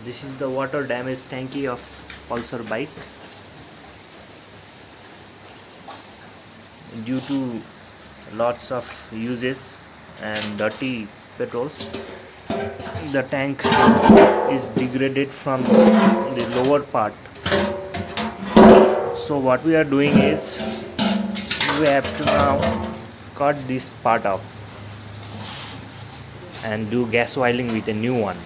This is the water damage tanky of pulsar bike. Due to lots of uses and dirty petrols, the tank is degraded from the lower part. So what we are doing is we have to now cut this part off and do gas oiling with a new one.